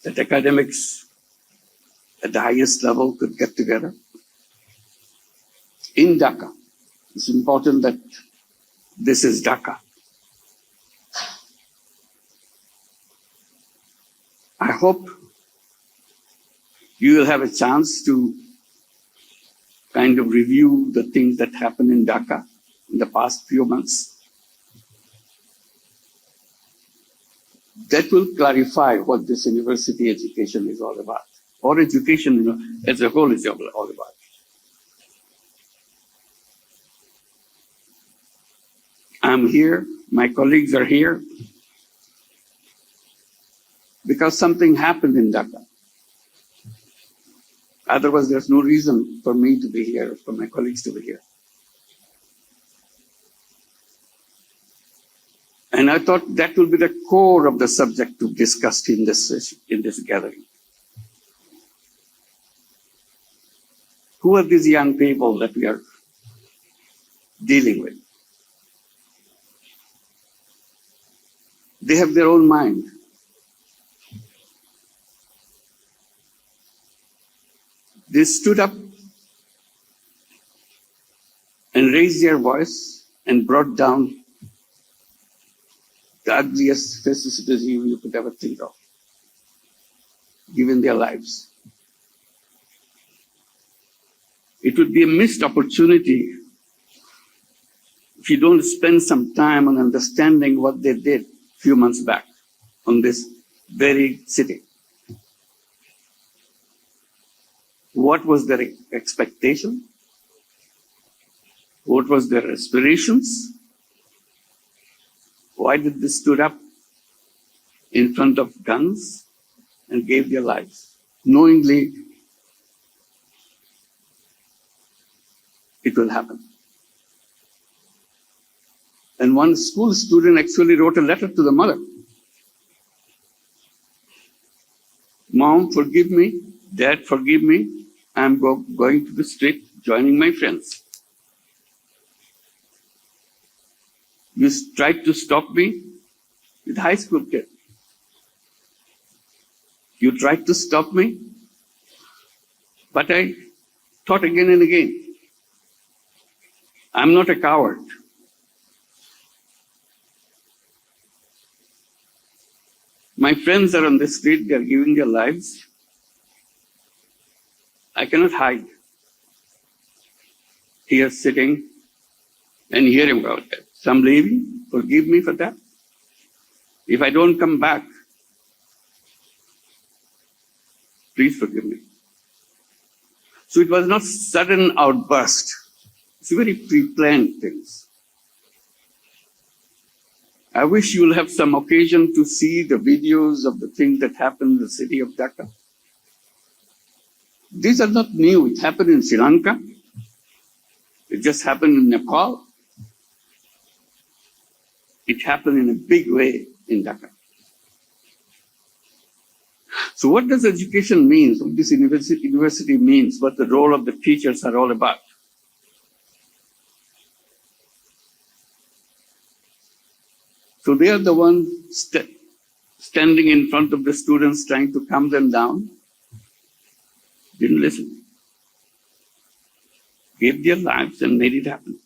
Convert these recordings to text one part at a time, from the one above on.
that academics at the highest level could get together in Dhaka. It's important that this is Dhaka. I hope you will have a chance to kind of review the things that happened in Dhaka in the past few months. That will clarify what this university education is all about, or education as a whole is all about. I'm here, my colleagues are here, because something happened in Dhaka. Otherwise, there's no reason for me to be here, for my colleagues to be here. And I thought that will be the core of the subject to discuss in this gathering. Who are these young people that we are dealing with? They have their own mind. They stood up and raised their voice and brought down the ugliest fascist regime you could ever think of, given their lives. It would be a missed opportunity if you don't spend some time on understanding what they did a few months back on this very city. What was their expectation? What was their aspirations? Why did they stood up in front of guns and gave their lives, knowingly it will happen? And one school student actually wrote a letter to the mother. Mom, forgive me. Dad, forgive me. I'm going to the street, joining my friends. You tried to stop me with high school kid. You tried to stop me, but I thought again and again. I'm not a coward. My friends are on the street, they are giving their lives. I cannot hide here sitting and hearing about that. So I'm leaving, forgive me for that. If I don't come back, please forgive me. So it was not sudden outburst. It's very pre-planned things. I wish you will have some occasion to see the videos of the things that happened in the city of Dhaka. These are not new. It happened in Sri Lanka. It just happened in Nepal. It happened in a big way in Dhaka. So what does education mean? What this university means? What the role of the teachers are all about? So they are the ones standing in front of the students trying to calm them down. Didn't listen. Gave their lives and made it happen.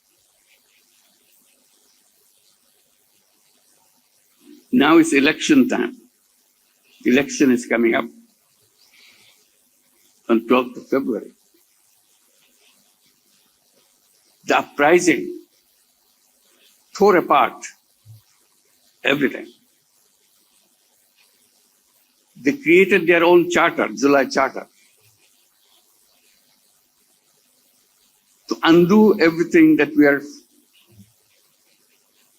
Now it's election time. Election is coming up on 12th of February. The uprising tore apart everything. They created their own charter, July Charter, to undo everything that we are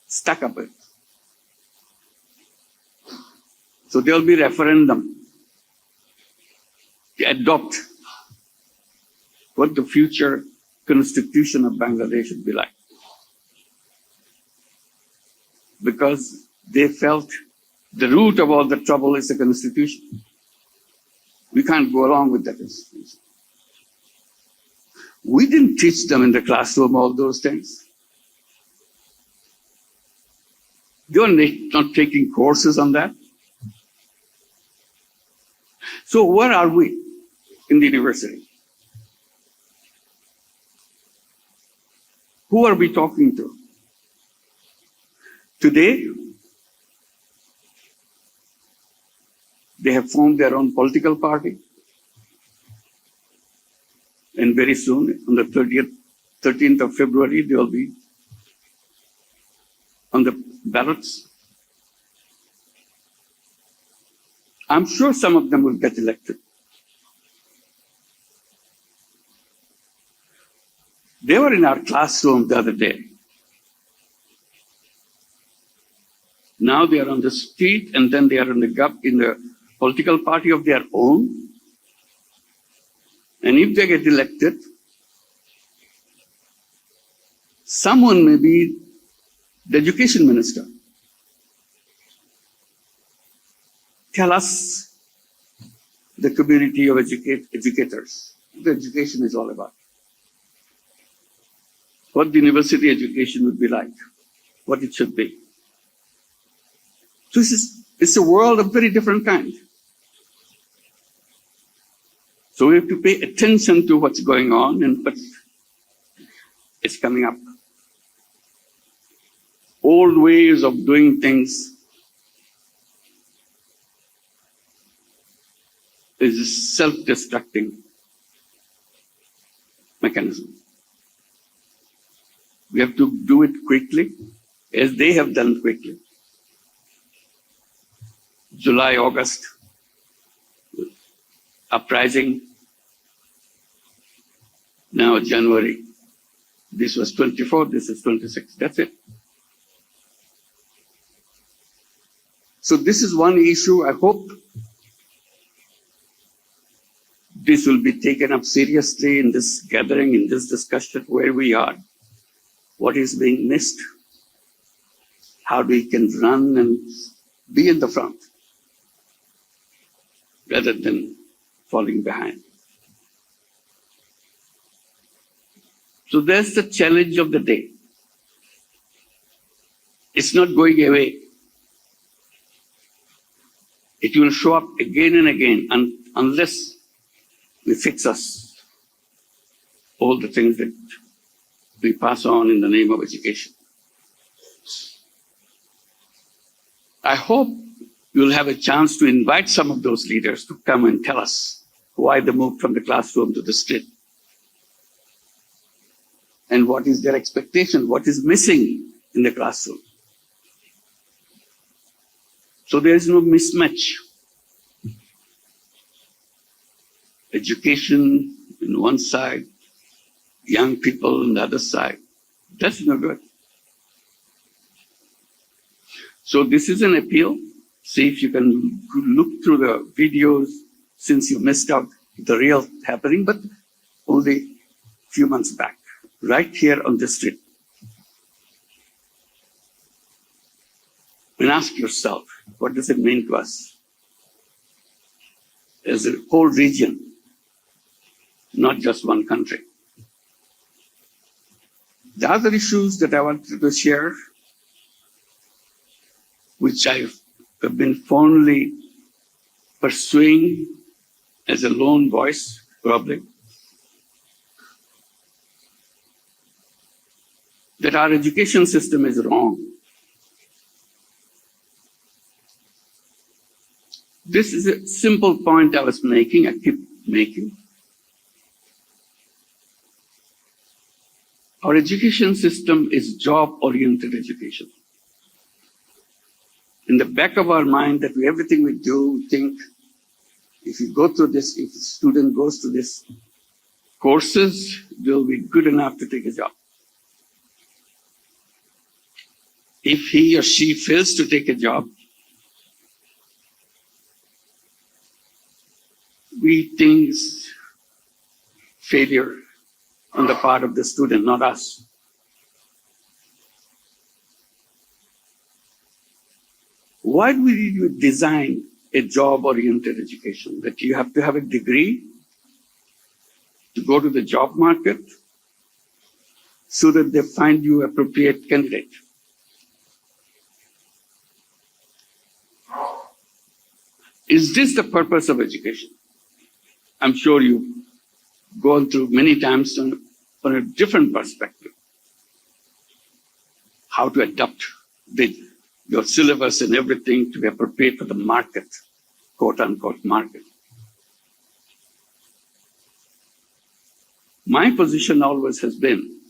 stuck up with. So there will be referendum to adopt what the future constitution of Bangladesh should be like. Because they felt the root of all the trouble is the constitution. We can't go along with that constitution. We didn't teach them in the classroom all those things. They were not taking courses on that. So where are we in the university? Who are we talking to? Today, they have formed their own political party. And very soon, on the 13th of February, they will be on the ballots. I'm sure some of them will get elected. They were in our classroom the other day. Now they are on the street, and then they are in the political party of their own. And if they get elected, someone may be the education minister. Tell us, the community of educators, what education is all about. What the university education would be like, what it should be. So it's a world of very different kind. So we have to pay attention to what's going on and what is coming up. Old ways of doing things is a self-destructing mechanism. We have to do it quickly, as they have done quickly. July, August, uprising. Now January. This was 24, this is 26. That's it. So this is one issue. I hope this will be taken up seriously in this gathering, in this discussion, where we are, what is being missed, how we can run and be in the front, rather than falling behind. So that's the challenge of the day. It's not going away. It will show up again and again unless we fix all the things that we pass on in the name of education. I hope you'll have a chance to invite some of those leaders to come and tell us why they moved from the classroom to the street. And what is their expectation? What is missing in the classroom? So there is no mismatch. Education on one side, young people on the other side. That's not good. So this is an appeal. See if you can look through the videos since you missed out the real happening, but only a few months back, right here on the street. And ask yourself, what does it mean to us as a whole region, not just one country? The other issues that I wanted to share, which I have been fondly pursuing as a lone voice, probably, that our education system is wrong. This is a simple point I was making, I keep making. Our education system is job-oriented education. In the back of our mind, that everything we do, we think, if you go through this, if a student goes through this courses, they'll be good enough to take a job. If he or she fails to take a job, we think it's failure on the part of the student, not us. Why do we design a job-oriented education? That you have to have a degree to go to the job market so that they find you appropriate candidate. Is this the purpose of education? I'm sure you've gone through many times from a different perspective. How to adapt your syllabus and everything to be appropriate for the market, quote unquote market. My position always has been,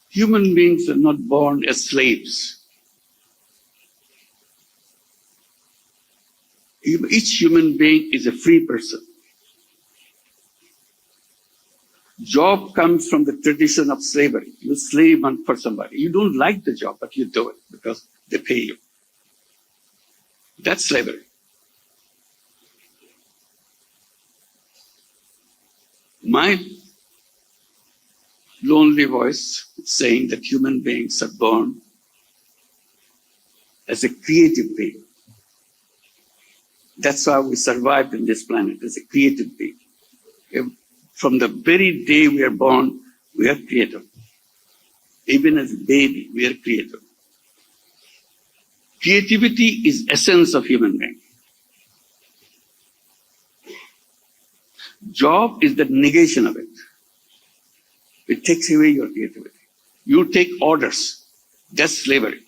human beings are not born as slaves. Each human being is a free person. Job comes from the tradition of slavery. You slave for somebody. You don't like the job, but you do it because they pay you. That's slavery. My lonely voice is saying that human beings are born as a creative being. That's how we survived in this planet, as a creative being. From the very day we are born, we are creative. Even as a baby, we are creative. Creativity is essence of human being. Job is the negation of it. It takes away your creativity. You take orders. That's slavery.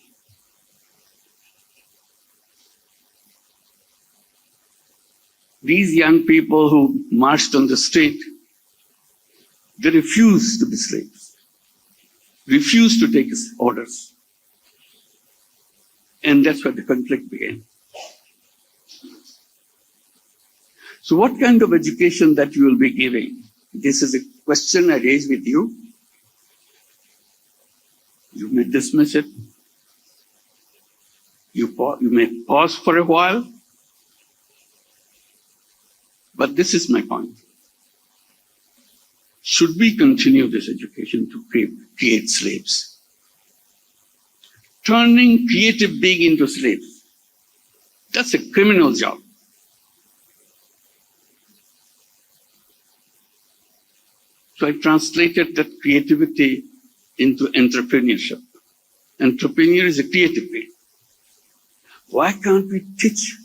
These young people who marched on the street, they refused to be slaves, refused to take orders. And that's where the conflict began. So what kind of education that you will be giving? This is a question I raise with you. You may dismiss it. You may pause for a while. But this is my point. Should we continue this education to create slaves? Turning creative being into slaves. That's a criminal job. So I translated that creativity into entrepreneurship. Entrepreneur is a creative being. Why can't we teach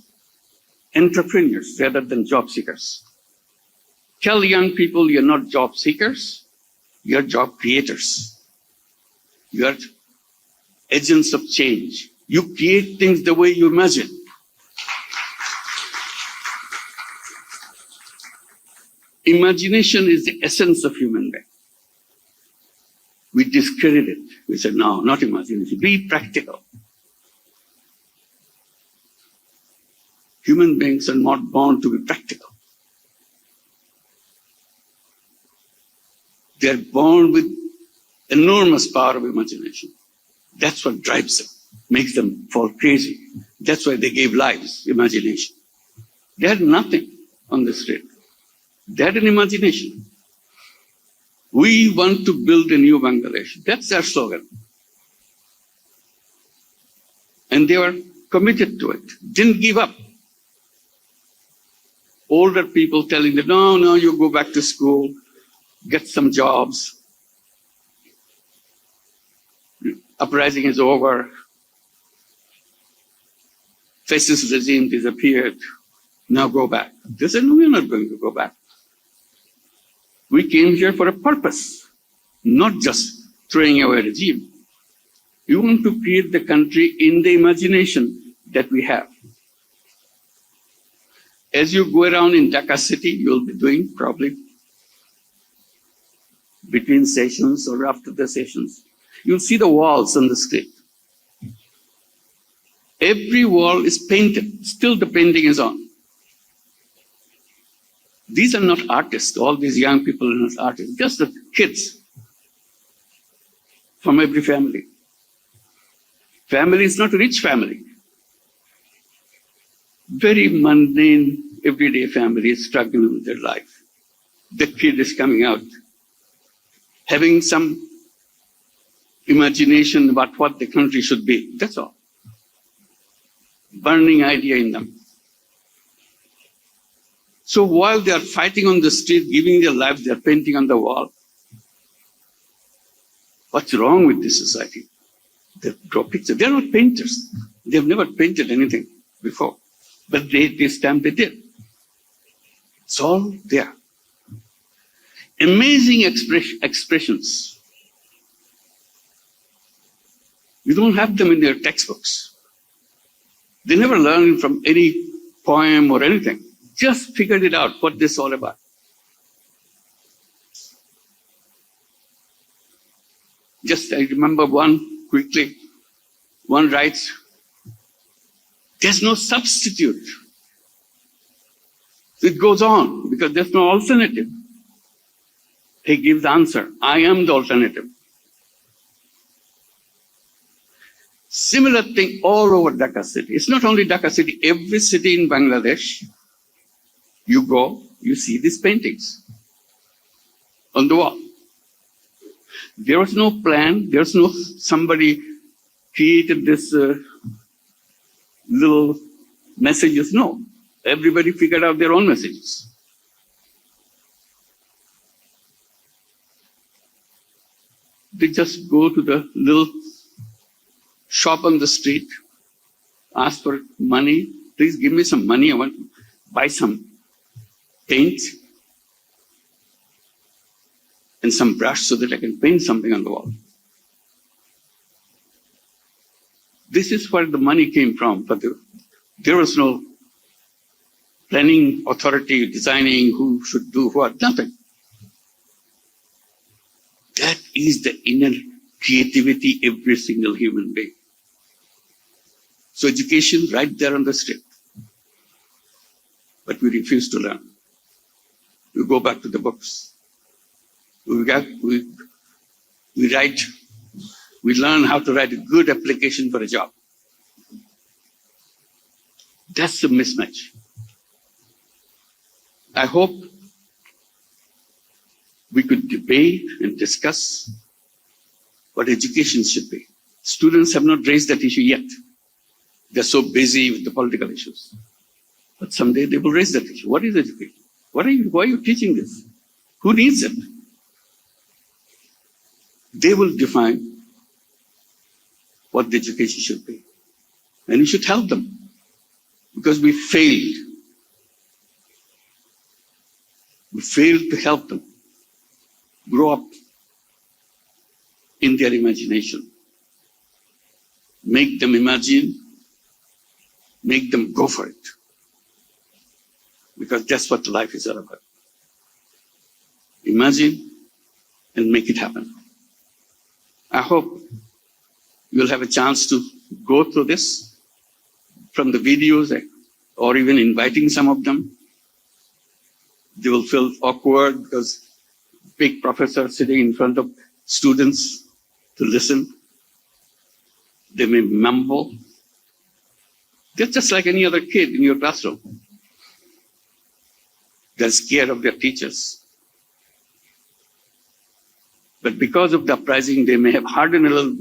entrepreneurs rather than job seekers? Tell young people you're not job seekers, you're job creators. You're agents of change. You create things the way you imagine. Imagination is the essence of human being. We discredit it. We say, no, not imagination. Be practical. Human beings are not born to be practical. They are born with enormous power of imagination. That's what drives them, makes them fall crazy. That's why they gave lives, imagination. They had nothing on the street. They had an imagination. We want to build a new Bangladesh. That's their slogan. And they were committed to it, didn't give up. Older people telling them, no, you go back to school, get some jobs. Uprising is over. Fascist regime disappeared. Now go back. They said, no, we're not going to go back. We came here for a purpose, not just throwing away a regime. We want to create the country in the imagination that we have. As you go around in Dhaka city, you'll be doing probably between sessions or after the sessions, you'll see the walls on the street. Every wall is painted. Still the painting is on. These are not artists. All these young people are not artists. Just the kids from every family. Family is not a rich family. Very mundane, everyday family is struggling with their life. The kid is coming out, having some imagination about what the country should be. That's all. Burning idea in them. So while they are fighting on the street, giving their lives, they are painting on the wall. What's wrong with this society? They draw pictures. They're not painters. They've never painted anything before, but this time they did. It's all there. Amazing expressions. You don't have them in their textbooks. They never learned from any poem or anything. Just figured it out, what this is all about. Just I remember one quickly. One writes, there's no substitute. It goes on because there's no alternative. He gives the answer, I am the alternative. Similar thing all over Dhaka city. It's not only Dhaka city, every city in Bangladesh, you go, you see these paintings on the wall. There was no plan, there's no somebody created this little messages. No, everybody figured out their own messages. They just go to the little shop on the street, ask for money. Please give me some money. I want to buy some paint and some brush so that I can paint something on the wall. This is where the money came from. But there was no planning authority designing who should do what, nothing. That is the inner creativity every single human being. So education right there on the street. But we refuse to learn. We go back to the books. We write, we learn how to write a good application for a job. That's the mismatch. I hope we could debate and discuss what education should be. Students have not raised that issue yet. They're so busy with the political issues. But someday they will raise that issue. What is education? Why are you teaching this? Who needs it? They will define what the education should be. And we should help them. Because we failed. We failed to help them grow up in their imagination. Make them imagine, make them go for it. Because that's what life is all about. Imagine and make it happen. I hope you'll have a chance to go through this from the videos or even inviting some of them. They will feel awkward because big professor sitting in front of students to listen. They may mumble. They're just like any other kid in your classroom. They're scared of their teachers. But because of the uprising, they may have hardened a little.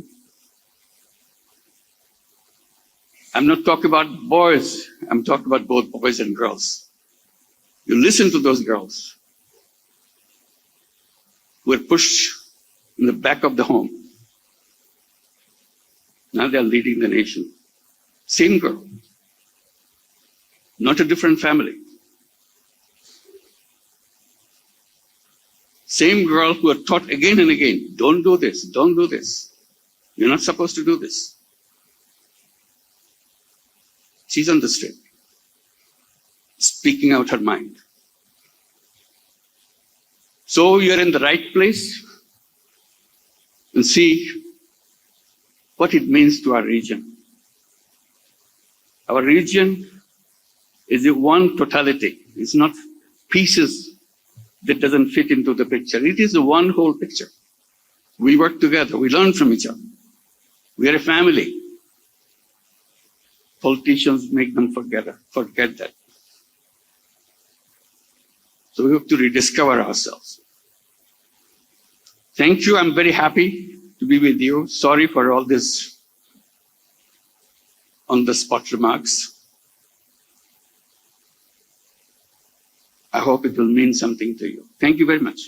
I'm not talking about boys. I'm talking about both boys and girls. You listen to those girls who were pushed in the back of the home. Now they're leading the nation. Same girl. Not a different family. Same girl who are taught again and again, don't do this, don't do this. You're not supposed to do this. She's on the street, speaking out her mind. So you're in the right place and see what it means to our region. Our region is a one totality. It's not pieces that doesn't fit into the picture. It is a one whole picture. We work together. We learn from each other. We are a family. Politicians make them forget that. So we have to rediscover ourselves. Thank you. I'm very happy to be with you. Sorry for all this on-the-spot remarks. I hope it will mean something to you. Thank you very much.